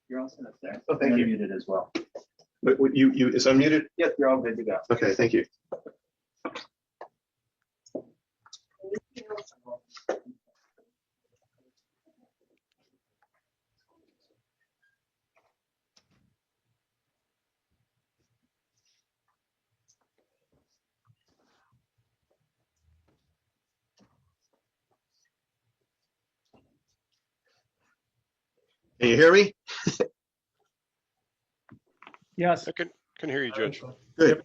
You're all set up there. Oh, thank you. You're muted as well. But you is unmuted? Yes, you're all good to go. Okay, thank you. Can you hear me? Yes. I can hear you, Judge. Good.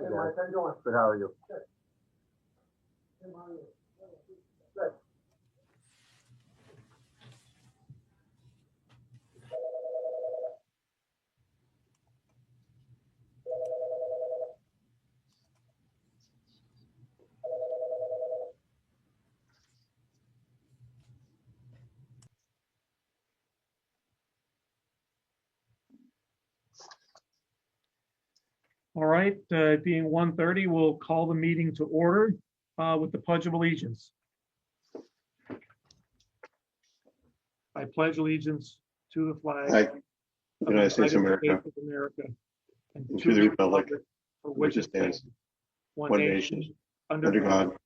Hey, Mike, how you doing? Good, how are you? Good. Good. All right, being 1:30, we'll call the meeting to order with the Pledge of Allegiance. I pledge allegiance to the flag Hi, of the United States of America, States of America, and and to the republic for which it stands, one one nation, nation, under under God, God,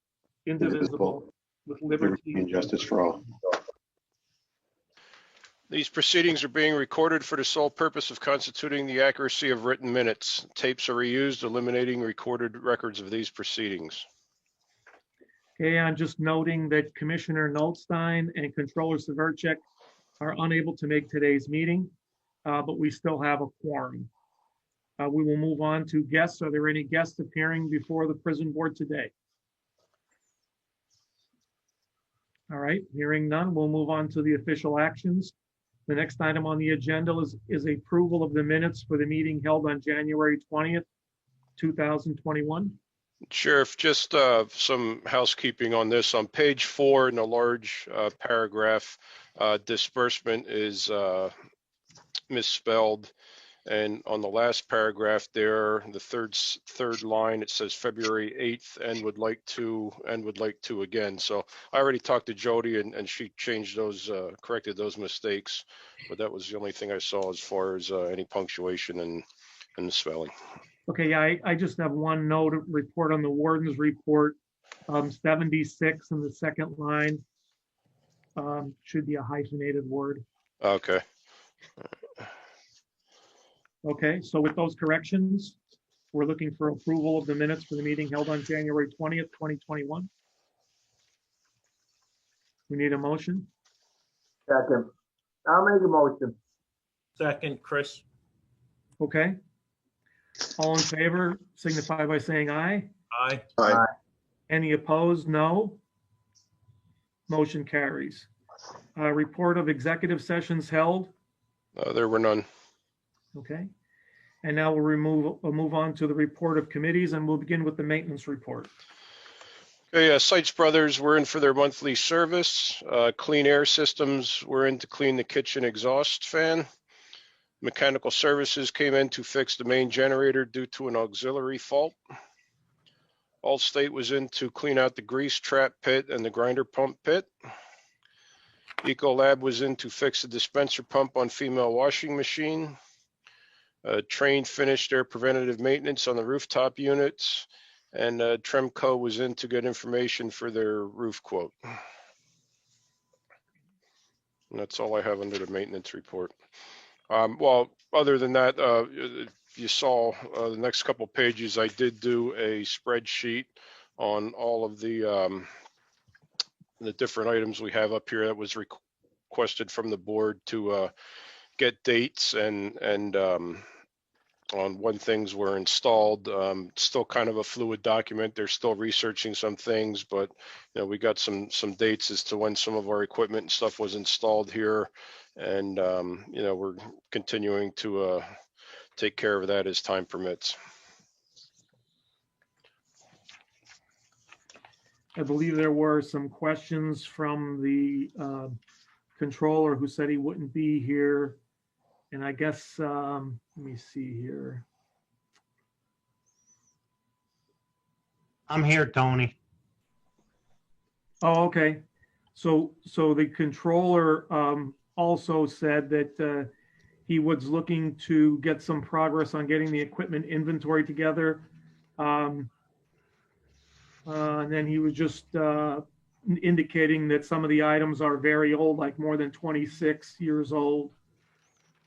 indivisible, with liberty liberty. and justice for all. These proceedings are being recorded for the sole purpose of constituting the accuracy of written minutes. Tapes are reused, eliminating recorded records of these proceedings. Okay, I'm just noting that Commissioner Nolstein and Controller Severcek are unable to make today's meeting, but we still have a quorum. We will move on to guests. Are there any guests appearing before the prison board today? All right, hearing none, we'll move on to the official actions. The next item on the agenda is approval of the minutes for the meeting held on January 20th, 2021. Sheriff, just some housekeeping on this. On page 4 in the large paragraph, disbursement is misspelled. And on the last paragraph there, the third line, it says February 8th and would like to again. So I already talked to Jody and she changed those, corrected those mistakes. But that was the only thing I saw as far as any punctuation and the spelling. Okay, yeah, I just have one note, report on the warden's report, 76 in the second line. Should be a hyphenated word. Okay. Okay, so with those corrections, we're looking for approval of the minutes for the meeting held on January 20th, 2021. We need a motion. Second. I'll make a motion. Second, Chris. Okay. All in favor, signify by saying aye. Aye. Aye. Any opposed? No. Motion carries. Report of executive sessions held. There were none. Okay. And now we'll move on to the report of committees, and we'll begin with the maintenance report. Okay, Sites Brothers were in for their monthly service. Clean Air Systems were in to clean the kitchen exhaust fan. Mechanical Services came in to fix the main generator due to an auxiliary fault. Allstate was in to clean out the grease trap pit and the grinder pump pit. Ecolab was in to fix the dispenser pump on female washing machine. Train finished their preventative maintenance on the rooftop units, and Tremco was in to get information for their roof quote. And that's all I have under the maintenance report. Well, other than that, if you saw the next couple pages, I did do a spreadsheet on all of the different items we have up here that was requested from the board to get dates and on when things were installed. Still kind of a fluid document. They're still researching some things, but we got some dates as to when some of our equipment and stuff was installed here, and we're continuing to take care of that as time permits. I believe there were some questions from the controller who said he wouldn't be here. And I guess, let me see here. I'm here, Tony. Oh, okay. So the controller also said that he was looking to get some progress on getting the equipment inventory together. And then he was just indicating that some of the items are very old, like more than 26 years old.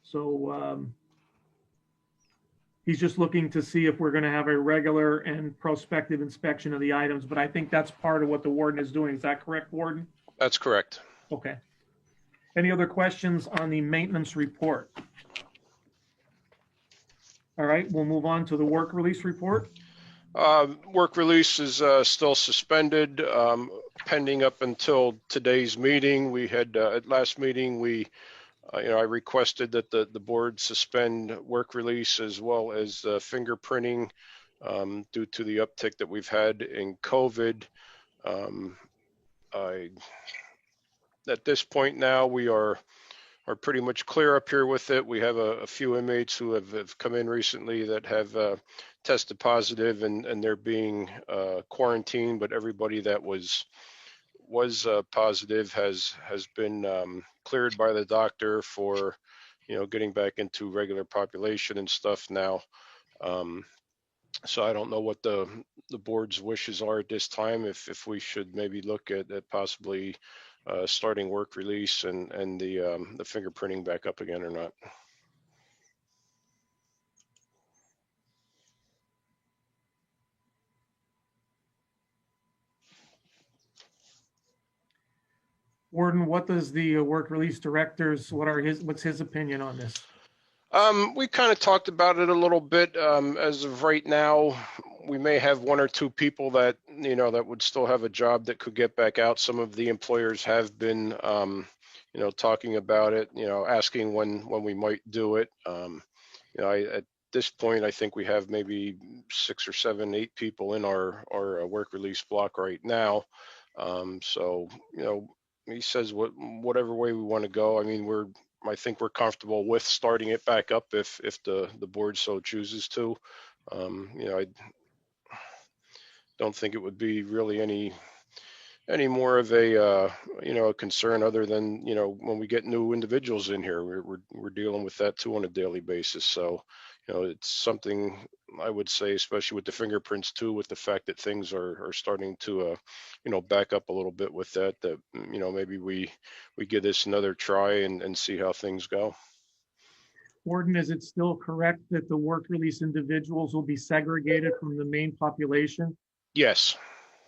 So he's just looking to see if we're going to have a regular and prospective inspection of the items. But I think that's part of what the warden is doing. Is that correct, Warden? That's correct. Okay. Any other questions on the maintenance report? All right, we'll move on to the work release report. Work release is still suspended, pending up until today's meeting. We had at last meeting, I requested that the board suspend work release as well as fingerprinting due to the uptick that we've had in COVID. At this point now, we are pretty much clear up here with it. We have a few inmates who have come in recently that have tested positive, and they're being quarantined, but everybody that was positive has been cleared by the doctor for getting back into regular population and stuff now. So I don't know what the board's wishes are at this time, if we should maybe look at possibly starting work release and the fingerprinting back up again or not. Warden, what does the work release directors, what's his opinion on this? We kind of talked about it a little bit. As of right now, we may have one or two people that, that would still have a job that could get back out. Some of the employers have been, talking about it, asking when we might do it. At this point, I think we have maybe 6 or 7, 8 people in our work release block right now. So, he says whatever way we want to go. I mean, I think we're comfortable with starting it back up if the board so chooses to. I don't think it would be really any more of a a concern other than when we get new individuals in here. We're dealing with that too on a daily basis. So it's something I would say, especially with the fingerprints too, with the fact that things are starting to back up a little bit with that maybe we give this another try and see how things go. Warden, is it still correct that the work release individuals will be segregated from the main population? Yes.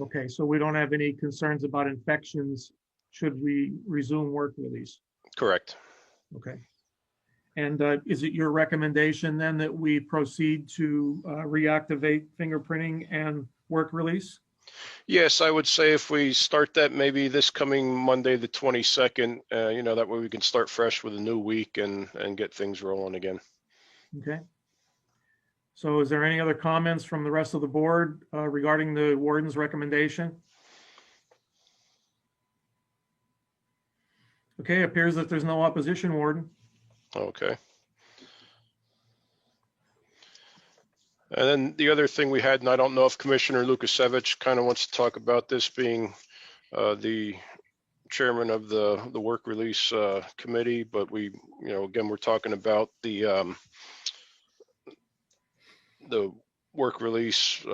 Okay, so we don't have any concerns about infections should we resume work release? Correct. Okay. And is it your recommendation then that we proceed to reactivate fingerprinting and work release? Yes, I would say if we start that maybe this coming Monday, the 22nd, that way we can start fresh with a new week and get things rolling again. Okay. So is there any other comments from the rest of the board regarding the warden's recommendation? Okay, appears that there's no opposition, Warden. Okay. And then the other thing we had, and I don't know if Commissioner Lukasevich kind of wants to talk about this, being the chairman of the work release committee, but we, again, we're talking about the work release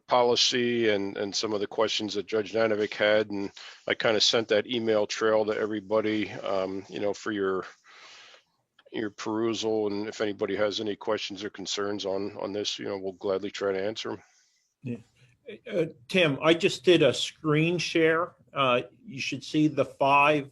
policy and some of the questions that Judge Nanovic had. And I kind of sent that email trail to everybody, for your perusal. And if anybody has any questions or concerns on this, we'll gladly try to answer them. Yeah. Tim, I just did a screen share. You should see the 5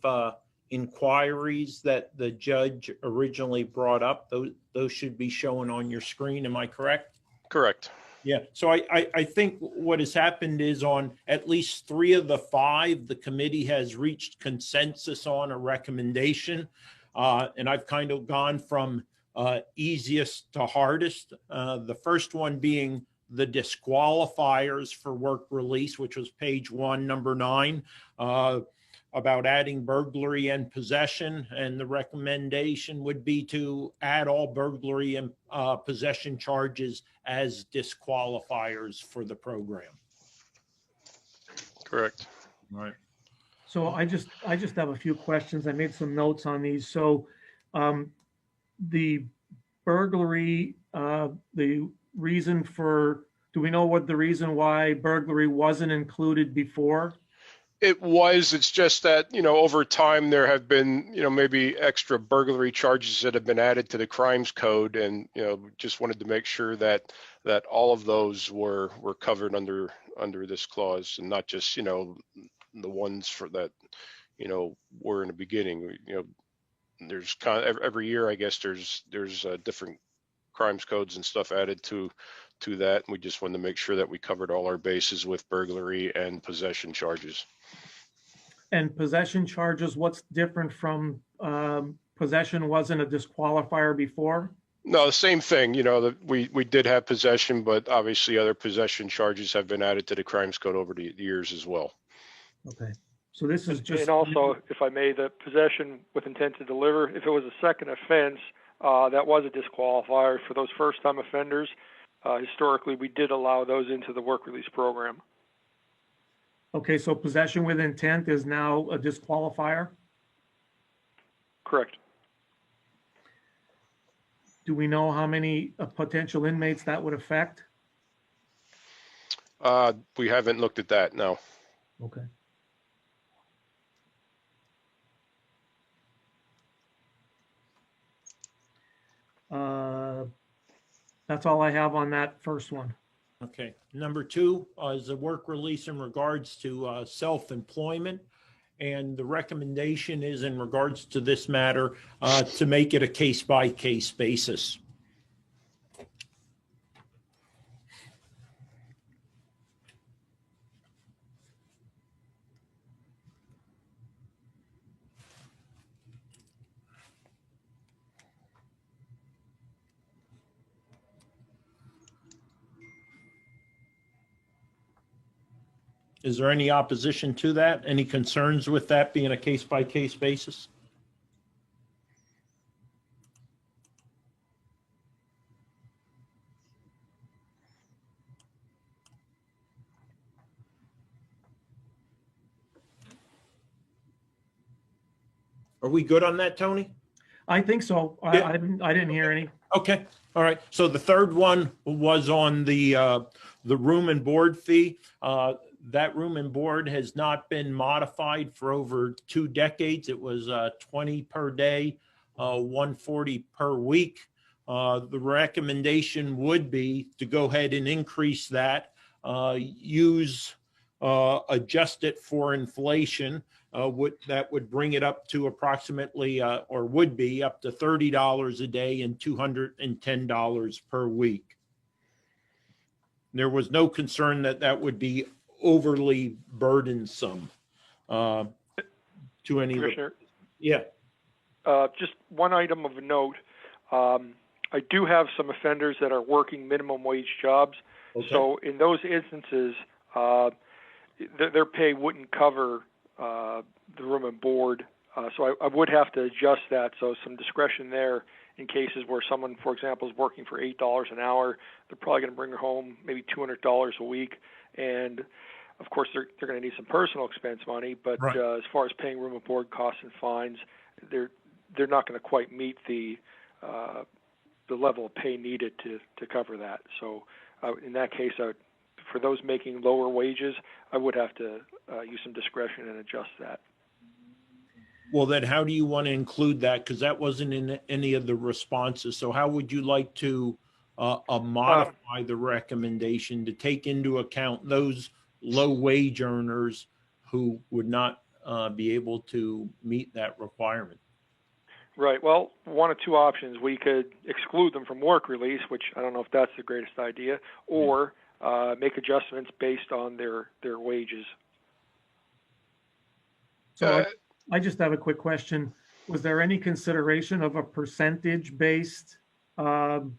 inquiries that the judge originally brought up. Those should be shown on your screen. Am I correct? Correct. Yeah. So I think what has happened is on at least 3 of the 5, the committee has reached consensus on a recommendation. And I've kind of gone from easiest to hardest. The first one being the disqualifiers for work release, which was page 1, number 9, about adding burglary and possession. And the recommendation would be to add all burglary and possession charges as disqualifiers for the program. Correct. Right. So I just have a few questions. I made some notes on these. So the burglary, the reason for, do we know what the reason why burglary wasn't included before? It's just that, over time there have been, maybe extra burglary charges that have been added to the crimes code. And, just wanted to make sure that all of those were covered under this clause, and not just, the ones for that, were in the beginning. There's every year, I guess there's different crimes codes and stuff added to that. And we just wanted to make sure that we covered all our bases with burglary and possession charges. And possession charges, what's different from possession wasn't a disqualifier before? No, the same thing. We did have possession, but obviously other possession charges have been added to the crimes code over the years as well. Okay. So this is just. And also, if I may, the possession with intent to deliver, if it was a second offense, that was a disqualifier for those first-time offenders. Historically, we did allow those into the work release program. Okay, so possession with intent is now a disqualifier? Correct. Do we know how many potential inmates that would affect? We haven't looked at that, no. Okay. That's all I have on that first one. Okay. Number 2 is a work release in regards to self-employment. And the recommendation is in regards to this matter to make it a case-by-case basis. Is there any opposition to that? Any concerns with that being a case-by-case basis? Are we good on that, Tony? I think so. Yeah. I didn't hear any. Okay. All right. So the third one was on the room and board fee. That room and board has not been modified for over 2 decades. It was 20 per day, 140 per week. The recommendation would be to go ahead and increase that, adjust it for inflation. That would bring it up to approximately, or would be up to $30 a day and $210 per week. There was no concern that would be overly burdensome to any. Commissioner? Yeah. Just one item of note. I do have some offenders that are working minimum wage jobs. Okay. So in those instances, their pay wouldn't cover the room and board. So I would have to adjust that. So some discretion there in cases where someone, for example, is working for $8 an hour. They're probably going to bring home maybe $200 a week. And of course, they're going to need some personal expense money. But right. As far as paying room and board costs and fines, they're not going to quite meet the level of pay needed to cover that. So In that case, for those making lower wages, I would have to use some discretion and adjust that. Well, then how do you want to include that? Because that wasn't in any of the responses. So how would you like to modify the recommendation to take into account those low wage earners who would not be able to meet that requirement? Right. Well, one of two options. We could exclude them from work release, which I don't know if that's the greatest idea, or make adjustments based on their wages. So I just have a quick question. Was there any consideration of a percentage-based payment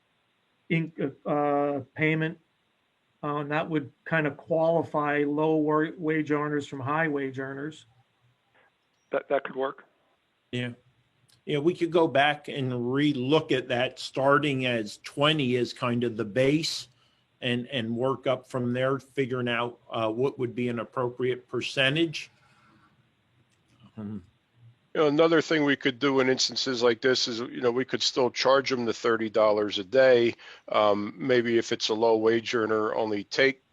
that would kind of qualify low wage earners from high wage earners? That could work. Yeah. Yeah, we could go back and re-look at that, starting as 20 as kind of the base and work up from there, figuring out what would be an appropriate percentage. Another thing we could do in instances like this is, we could still charge them the $30 a day. Maybe if it's a low wage earner, only take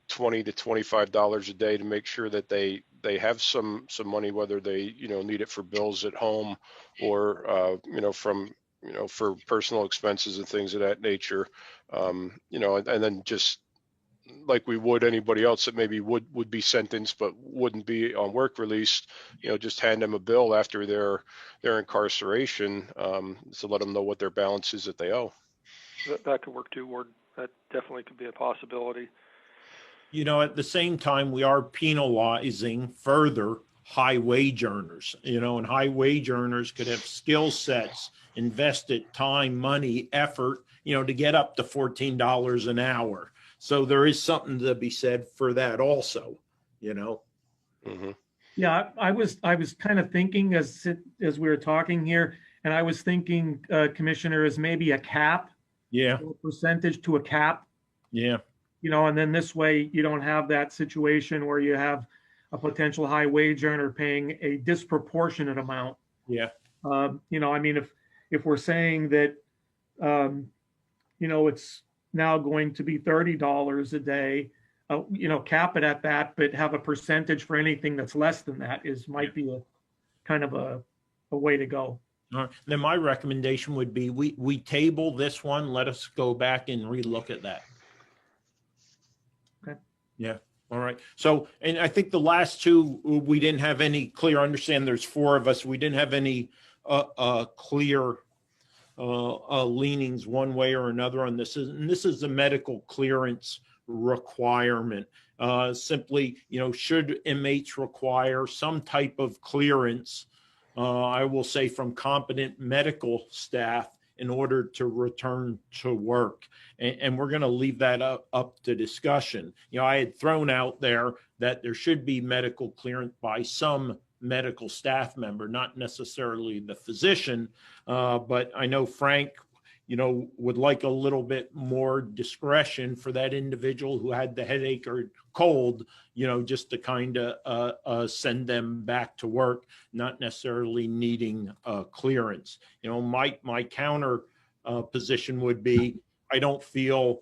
$20 to $25 a day to make sure that they have some money, whether they, need it for bills at home or, for personal expenses and things of that nature. And then just like we would anybody else that maybe would be sentenced but wouldn't be on work release, just hand them a bill after their incarceration to let them know what their balance is that they owe. That could work too, Ward. That definitely could be a possibility. At the same time, we are penalizing further high wage earners, and high wage earners could have skill sets, invested time, money, effort, to get up to $14 an hour. So there is something to be said for that also, Mm-hmm. Yeah, I was kind of thinking as we were talking here, and I was thinking, Commissioner, is maybe a cap. Yeah. A percentage to a cap. Yeah. And then this way you don't have that situation where you have a potential high wage earner paying a disproportionate amount. Yeah. If we're saying that, it's now going to be $30 a day, cap it at that, but have a percentage for anything that's less than that might be a kind of a way to go. All right. Then my recommendation would be we table this one. Let us go back and relook at that. Okay. Yeah. All right. So, and I think the last two, we didn't have any clear understand. There's four of us. We didn't have any clear leanings one way or another on this. And this is a medical clearance requirement. Simply, should inmates require some type of clearance, I will say from competent medical staff in order to return to work. And we're going to leave that up to discussion. I had thrown out there that there should be medical clearance by some medical staff member, not necessarily the physician. But I know Frank, would like a little bit more discretion for that individual who had the headache or cold, just to kind of send them back to work, not necessarily needing clearance. My counter position would be, I don't feel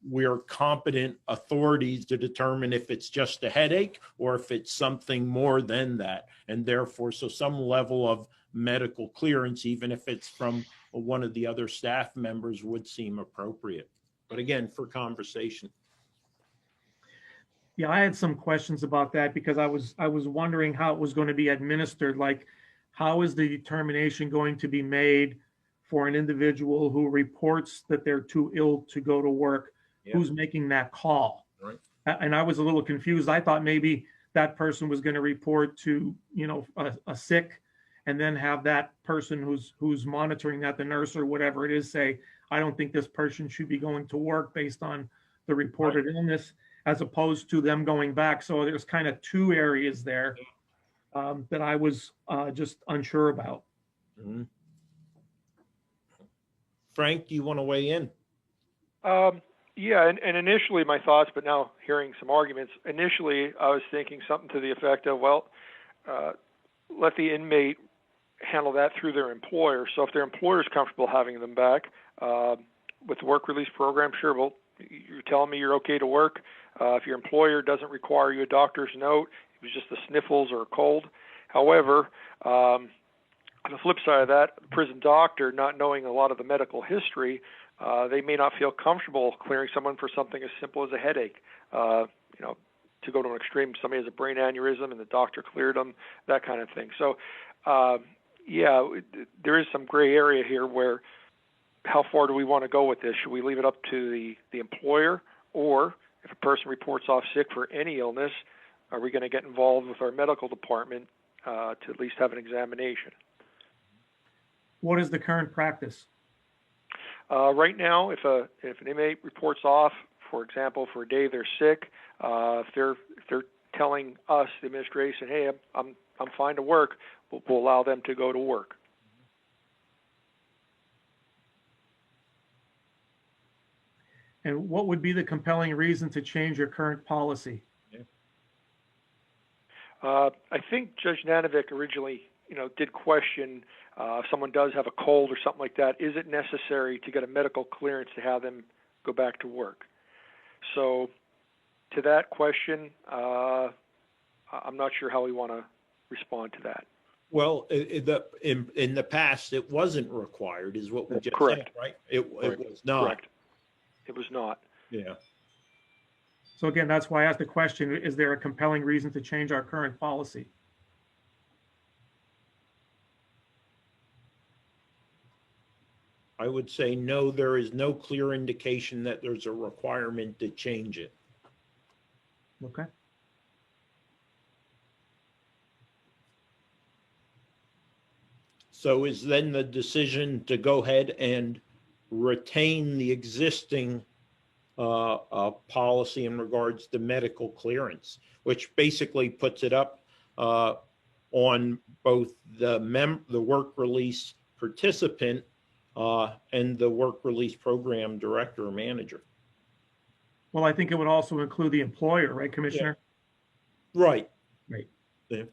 we're competent authorities to determine if it's just a headache or if it's something more than that. And therefore, so some level of medical clearance, even if it's from one of the other staff members, would seem appropriate. But again, for conversation. Yeah, I had some questions about that because I was wondering how it was going to be administered. Like, how is the determination going to be made for an individual who reports that they're too ill to go to work? Yeah. Who's making that call? Right. And I was a little confused. I thought maybe that person was going to report to, a sick, and then have that person who's monitoring that, the nurse or whatever it is, say, I don't think this person should be going to work based on the reported illness, as opposed to them going back. So there's kind of two areas there that I was just unsure about. Mm-hmm. Frank, do you want to weigh in? Yeah, and initially my thoughts, but now hearing some arguments, initially I was thinking something to the effect of, let the inmate handle that through their employer. So if their employer is comfortable having them back with the work release program, sure, we'll you're telling me you're okay to work. If your employer doesn't require you a doctor's note, it was just the sniffles or a cold. However, on the flip side of that, the prison doctor, not knowing a lot of the medical history, they may not feel comfortable clearing someone for something as simple as a headache. To go to an extreme, somebody has a brain aneurysm and the doctor cleared them, that kind of thing. So, there is some gray area here where how far do we want to go with this? Should we leave it up to the employer, or if a person reports off sick for any illness, are we going to get involved with our medical department to at least have an examination? What is the current practice? Right now, if an inmate reports off, for example, for a day they're sick, if they're telling us, the administration, hey, I'm fine to work, we'll allow them to go to work. And what would be the compelling reason to change your current policy? I think Judge Nanovic originally, did question if someone does have a cold or something like that, is it necessary to get a medical clearance to have them go back to work? So to that question, I'm not sure how we want to respond to that. Well, in the past, it wasn't required, is what we just Correct. said, right? It was not. Correct. It was not. Yeah. So again, that's why I asked the question, is there a compelling reason to change our current policy? I would say no, there is no clear indication that there's a requirement to change it. Okay. So is then the decision to go ahead and retain the existing policy in regards to medical clearance, which basically puts it up on both the work release participant and the work release program director or manager. Well, I think it would also include the employer, right, Commissioner? Yeah. Right. Right. Yeah.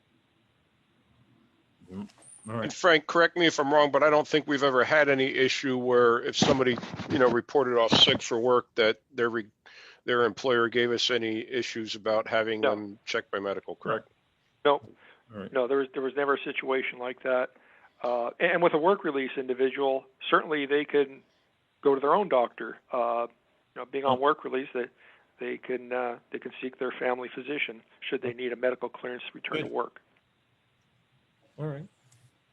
All right. And Frank, correct me if I'm wrong, but I don't think we've ever had any issue where if somebody, reported off sick for work that their employer gave us any issues about having them checked by medical, correct? No. All right. No, there was never a situation like that. And with a work release individual, certainly they can go to their own doctor. Being on work release, that they can seek their family physician should they need a medical clearance to return to work. All right.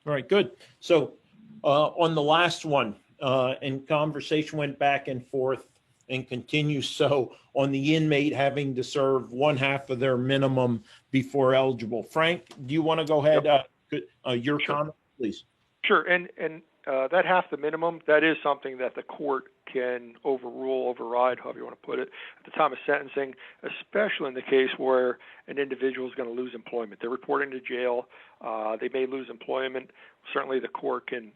All right, good. So on the last one, and conversation went back and forth and continues. So on the inmate having to serve 1/2 of their minimum before eligible. Frank, do you want to go ahead? Your comment, please. Sure. And that half the minimum, that is something that the court can override, however you want to put it, at the time of sentencing, especially in the case where an individual is going to lose employment. They're reporting to jail. They may lose employment. Certainly the court can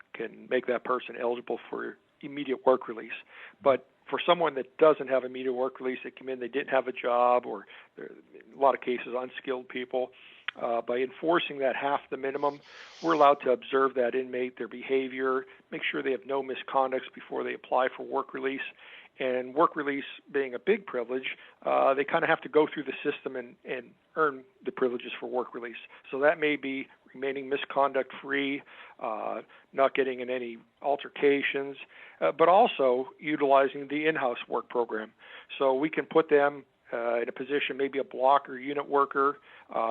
make that person eligible for immediate work release. But for someone that doesn't have immediate work release, they come in, they didn't have a job, or in a lot of cases, unskilled people, by enforcing that half the minimum, we're allowed to observe that inmate, their behavior, make sure they have no misconducts before they apply for work release. And work release being a big privilege, they kind of have to go through the system and earn the privileges for work release. So that may be remaining misconduct-free, not getting in any altercations, but also utilizing the in-house work program. So we can put them in a position, maybe a block or unit worker.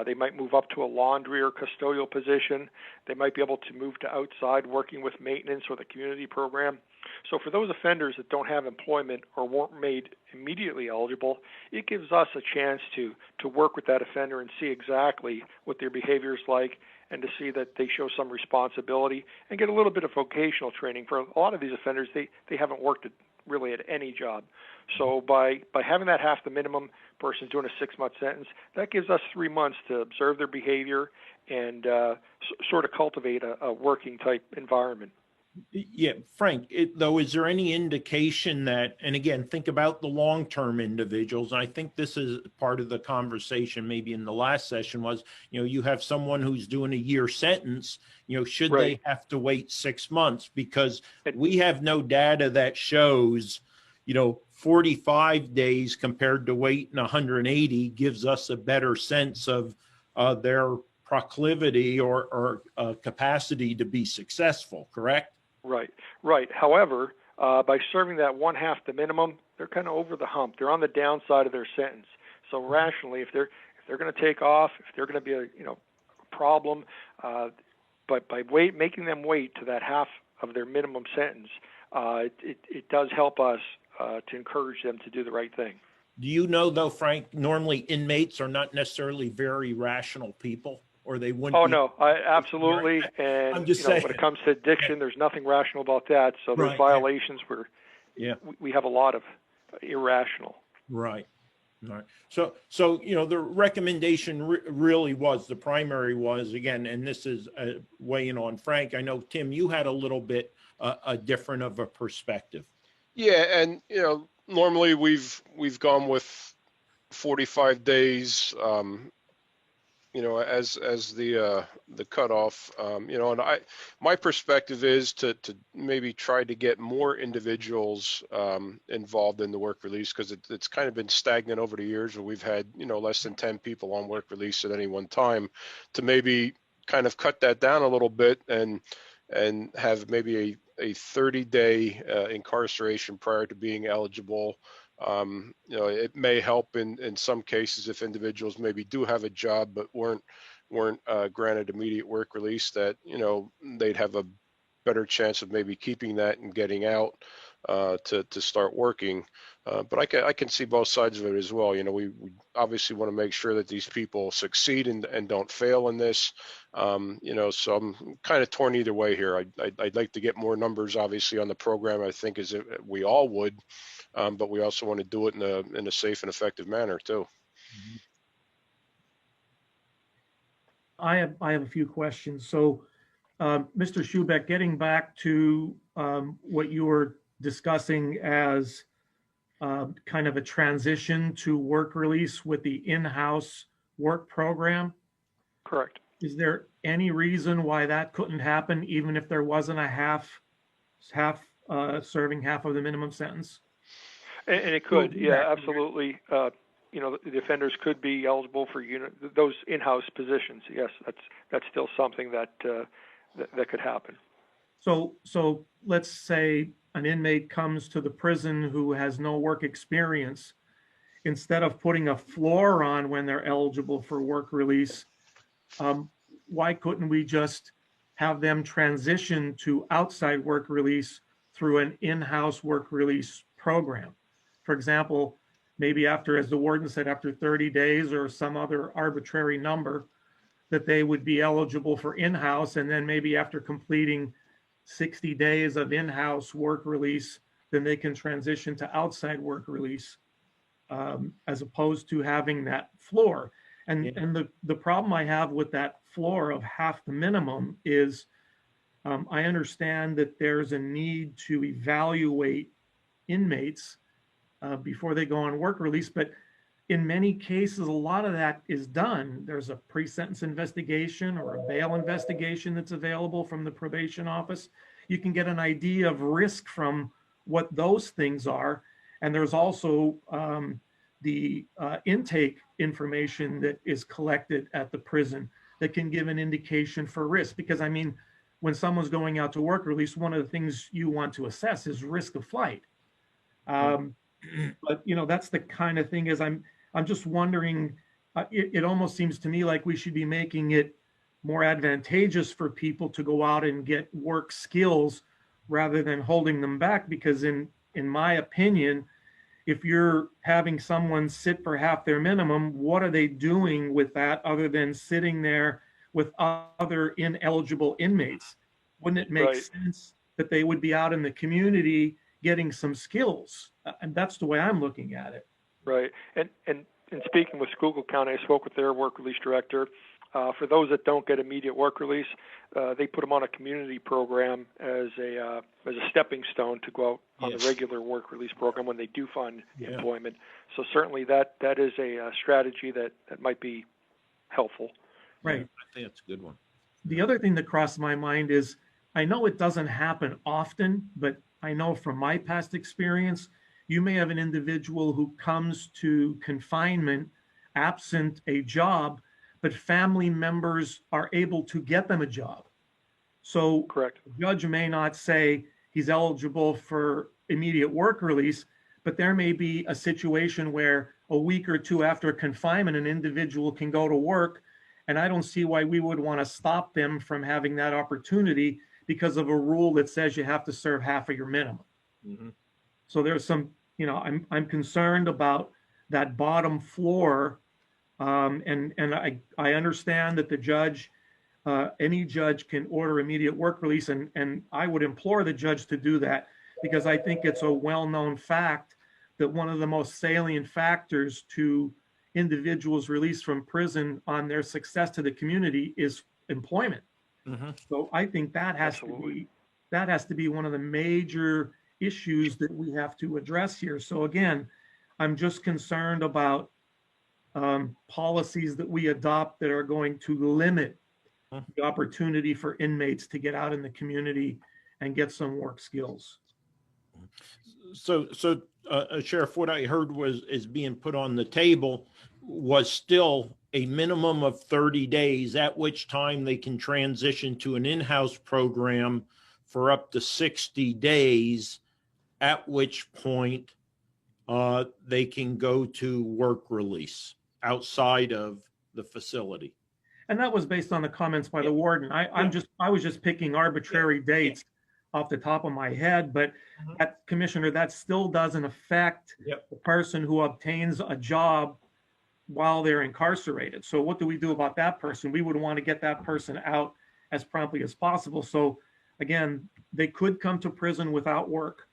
They might move up to a laundry or custodial position. They might be able to move to outside working with maintenance or the community program. So for those offenders that don't have employment or weren't made immediately eligible, it gives us a chance to work with that offender and see exactly what their behavior is like, and to see that they show some responsibility and get a little bit of vocational training. For a lot of these offenders, they haven't worked really at any job. So by having that half the minimum, person's doing a 6-month sentence, that gives us 3 months to observe their behavior and sort of cultivate a working type environment. Yeah, Frank, though, is there any indication that, and again, think about the long-term individuals, and I think this is part of the conversation maybe in the last session was, you have someone who's doing a year sentence, should they have to wait 6 months? Because we have no data that shows, 45 days compared to waiting 180 gives us a better sense of their proclivity or capacity to be successful, correct? Right. However, by serving that one half the minimum, they're kind of over the hump. They're on the downside of their sentence. So rationally, if they're going to take off, if they're going to be a problem, but by making them wait to that half of their minimum sentence, it does help us to encourage them to do the right thing. Do you know, though, Frank, normally inmates are not necessarily very rational people, or they wouldn't Oh, be. no, absolutely. And I'm just saying. when it comes to addiction, there's nothing rational about that. So those Right. violations where we have a lot of irrational. Right. All right. So the recommendation really was, the primary was, again, and this is weighing on Frank. I know, Tim, you had a little bit a different of a perspective. Yeah, and normally we've gone with 45 days, as the cutoff, and my perspective is to maybe try to get more individuals involved in the work release, because it's kind of been stagnant over the years, where we've had less than 10 people on work release at any one time, to maybe kind of cut that down a little bit and have maybe a 30-day incarceration prior to being eligible. It may help in some cases if individuals maybe do have a job but weren't granted immediate work release, that they'd have a better chance of maybe keeping that and getting out to start working. But I can see both sides of it as well. We obviously want to make sure that these people succeed and don't fail in this. So I'm kind of torn either way here. I'd like to get more numbers, obviously, on the program. I think as we all would. But we also want to do it in a safe and effective manner too. I have a few questions. So, Mr. Schubeck, getting back to what you were discussing as kind of a transition to work release with the in-house work program. Correct. Is there any reason why that couldn't happen, even if there wasn't a half serving half of the minimum sentence? And it could, absolutely. The offenders could be eligible for those in-house positions. Yes, that's still something that could happen. So let's say an inmate comes to the prison who has no work experience. Instead of putting a floor on when they're eligible for work release, why couldn't we just have them transition to outside work release through an in-house work release program? For example, maybe as the warden said, after 30 days or some other arbitrary number, that they would be eligible for in-house, and then maybe after completing 60 days of in-house work release, then they can transition to outside work release, as opposed to having that floor. And the problem I have with that floor of half the minimum is, I understand that there's a need to evaluate inmates before they go on work release, but in many cases, a lot of that is done. There's a pre-sentence investigation or a bail investigation that's available from the probation office. You can get an idea of risk from what those things are. And there's also the intake information that is collected at the prison that can give an indication for risk. Because I mean, when someone's going out to work release, one of the things you want to assess is risk of flight. But that's the kind of thing. I'm just wondering, it almost seems to me like we should be making it more advantageous for people to go out and get work skills rather than holding them back. Because in my opinion, if you're having someone sit for half their minimum, what are they doing with that other than sitting there with other ineligible inmates? Wouldn't it make sense that they would be out in the community getting some skills? And that's the way I'm looking at it. Right. And speaking with Schuylkill County, I spoke with their work release director. For those that don't get immediate work release, they put them on a community program as a stepping stone to go out on the regular work release program when they do find employment. So certainly that is a strategy that might be helpful. Right. I think that's a good one. The other thing that crossed my mind is, I know it doesn't happen often, but I know from my past experience, you may have an individual who comes to confinement absent a job, but family members are able to get them a job. So Correct. the judge may not say he's eligible for immediate work release, but there may be a situation where a week or two after confinement, an individual can go to work. And I don't see why we would want to stop them from having that opportunity because of a rule that says you have to serve half of your minimum. Mhm. So there's some, I'm concerned about that bottom floor. And I understand that the judge, any judge can order immediate work release, and I would implore the judge to do that because I think it's a well-known fact that one of the most salient factors to individuals released from prison on their success to the community is employment. Mhm. So I think that has to be one of the major issues that we have to address here. So again, I'm just concerned about policies that we adopt that are going to limit the opportunity for inmates to get out in the community and get some work skills. So, Sheriff, what I heard is being put on the table was still a minimum of 30 days, at which time they can transition to an in-house program for up to 60 days, at which point they can go to work release outside of the facility. And that was based on the comments by the warden. I was just picking arbitrary dates off the top of my head, but that, Commissioner, that still doesn't affect the person who obtains a job while they're incarcerated. So what do we do about that person? We would want to get that person out as promptly as possible. So again, they could come to prison without work.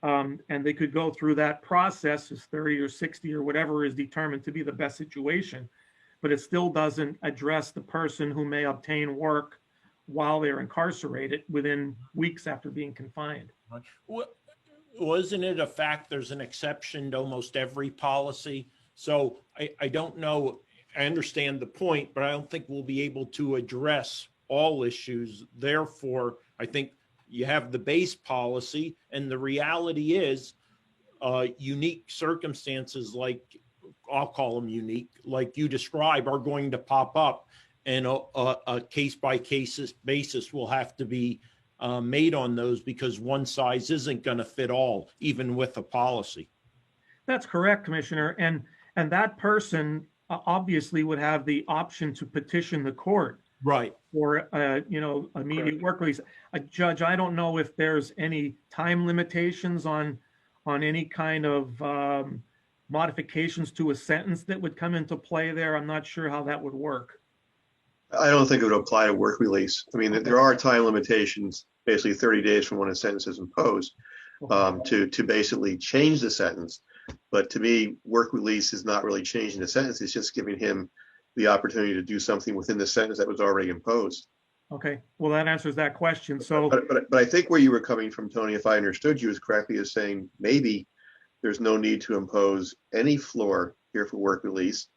And they could go through that process as 30 or 60 or whatever is determined to be the best situation. But it still doesn't address the person who may obtain work while they're incarcerated within weeks after being confined. Wasn't it a fact there's an exception to almost every policy? So I don't know. I understand the point, but I don't think we'll be able to address all issues. Therefore, I think you have the base policy, and the reality is unique circumstances, like I'll call them unique, like you describe, are going to pop up, and a case-by-case basis will have to be made on those because one size isn't going to fit all, even with a policy. That's correct, Commissioner. And that person obviously would have the option to petition the court. Right. For, immediate work release. Judge, I don't know if there's any time limitations on any kind of modifications to a sentence that would come into play there. I'm not sure how that would work. I don't think it would apply to work release. I mean, there are time limitations, basically 30 days from when a sentence is imposed, to basically change the sentence. But to me, work release is not really changing the sentence. It's just giving him the opportunity to do something within the sentence that was already imposed. Okay, well, that answers that question. So, but I think where you were coming from, Tony, if I understood you as correctly, is saying maybe there's no need to impose any floor here for work release.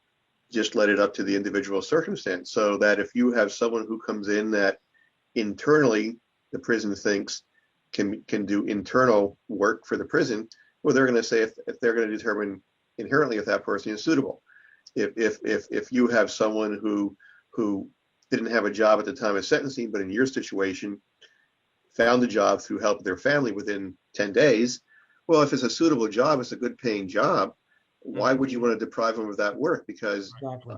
Just let it up to the individual circumstance, so that if you have someone who comes in that internally the prison thinks can do internal work for the prison, well, they're going to say if they're going to determine inherently if that person is suitable. If you have someone who didn't have a job at the time of sentencing, but in your situation found a job through help of their family within 10 days, well, if it's a suitable job, it's a good paying job, why would you want to deprive them of that work? Because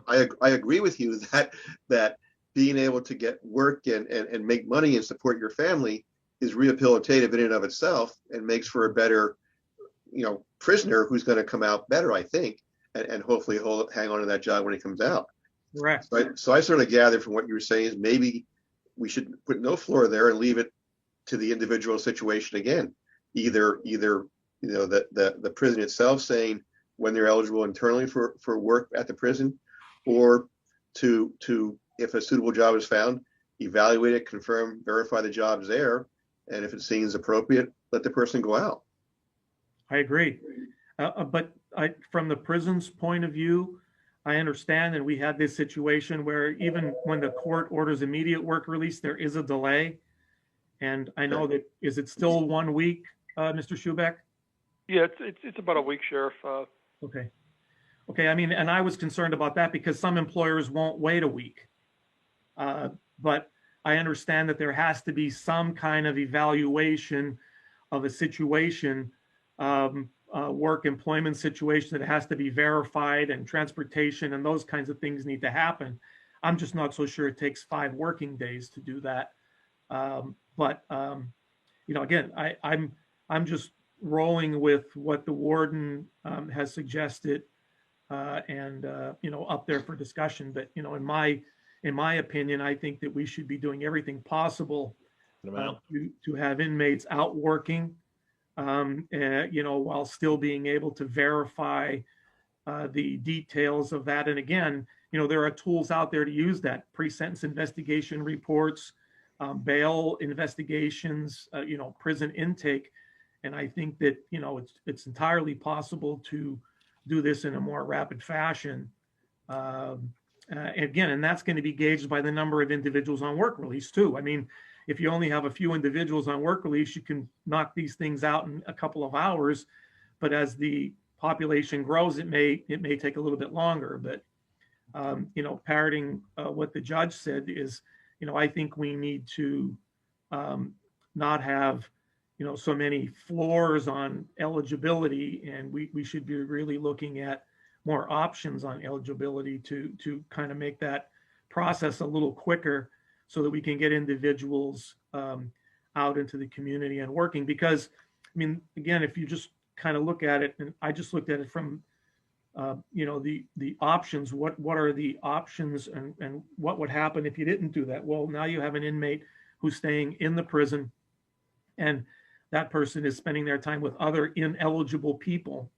I agree with you that being able to get work and make money and support your family is rehabilitative in and of itself and makes for a better, prisoner who's going to come out better, I think, and hopefully hang on to that job when he comes out. Correct. So I sort of gathered from what you were saying is maybe we should put no floor there and leave it to the individual situation again. Either the prison itself saying when they're eligible internally for work at the prison, or to if a suitable job is found, evaluate it, confirm, verify the job's there, and if it seems appropriate, let the person go out. I agree. But from the prison's point of view, I understand, and we had this situation where even when the court orders immediate work release, there is a delay. And I know that, is it still 1 week, Mr. Schubeck? Yeah, it's about a week, Sheriff. Okay. Okay, I mean, and I was concerned about that because some employers won't wait a week. But I understand that there has to be some kind of evaluation of a situation, work employment situation that has to be verified, and transportation and those kinds of things need to happen. I'm just not so sure it takes 5 working days to do that. You know, again, I'm just rolling with what the warden has suggested, and you know, up there for discussion. But you know, in my opinion, I think that we should be doing everything possible to have inmates out working, you know, while still being able to verify the details of that. And again, you know, there are tools out there to use that: pre-sentence investigation reports, bail investigations, you know, prison intake. And I think that, you know, it's entirely possible to do this in a more rapid fashion. Again, and that's going to be gauged by the number of individuals on work release too. I mean, if you only have a few individuals on work release, you can knock these things out in a couple of hours. But as the population grows, it may take a little bit longer. But you know, parroting what the judge said is, you know, I think we need to not have, you know, so many floors on eligibility, and we should be really looking at more options on eligibility to kind of make that process a little quicker, so that we can get individuals out into the community and working. Because, I mean, again, if you just kind of look at it, and I just looked at it from, you know, the options, what are the options, and what would happen if you didn't do that? Well, now you have an inmate who's staying in the prison, and that person is spending their time with other ineligible people,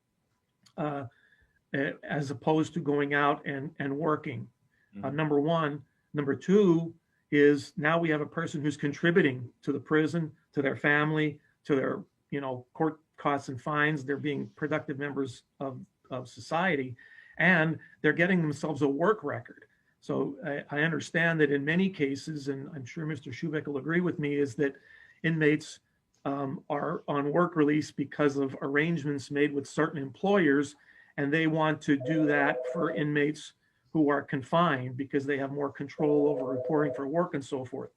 as opposed to going out and working. Number one. Number two is, now we have a person who's contributing to the prison, to their family, to their, you know, court costs and fines. They're being productive members of society, and they're getting themselves a work record. So I understand that in many cases, and I'm sure Mr. Schubeck will agree with me, is that inmates are on work release because of arrangements made with certain employers, and they want to do that for inmates who are confined because they have more control over reporting for work and so forth.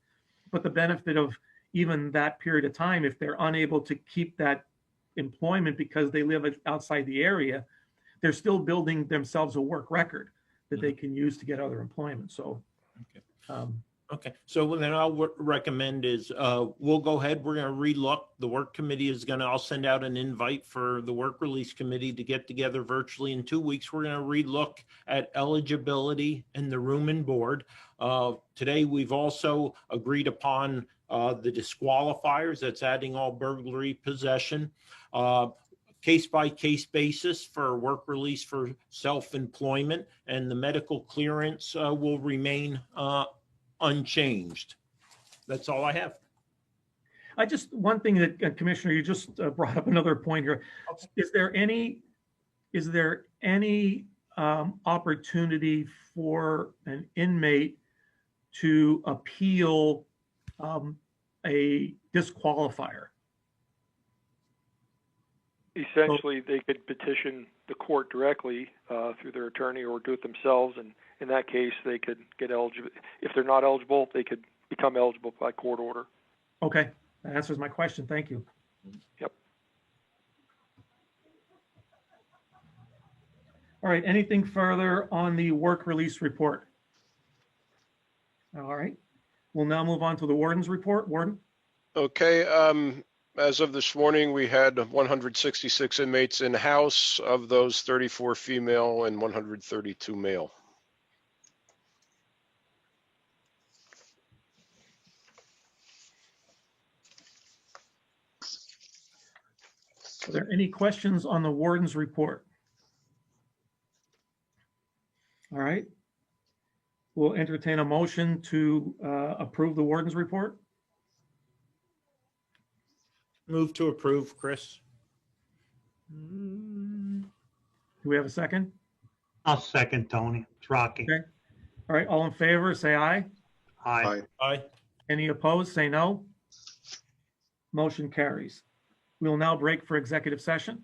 But the benefit of even that period of time, if they're unable to keep that employment because they live outside the area, they're still building themselves a work record that they can use to get other employment. So, Okay, so then I'll recommend is we'll go ahead. We're going to relook. The work committee is going to, I'll send out an invite for the work release committee to get together virtually in 2 weeks. We're going to relook at eligibility and the room and board. Today, we've also agreed upon the disqualifiers. That's adding all burglary, possession, case-by-case basis for work release for self-employment, and the medical clearance will remain unchanged. That's all I have. One thing that, Commissioner, you just brought up another point here. Okay. Is there any opportunity for an inmate to appeal a disqualifier? Essentially, they could petition the court directly through their attorney, or do it themselves, and in that case, they could get eligible. If they're not eligible, they could become eligible by court order. Okay, that answers my question. Thank you. Yep. All right, anything further on the work release report? All right, we'll now move on to the warden's report. Warden? Okay, as of this morning, we had 166 inmates in-house. Of those, 34 female and 132 male. Are there any questions on the warden's report? All right. We'll entertain a motion to approve the warden's report. Move to approve, Chris. Do we have a second? I'll second, Tony. It's Rocky. Okay. All right. All in favor, say aye. Aye. Aye. Any opposed, say no. Motion carries. We will now break for executive session.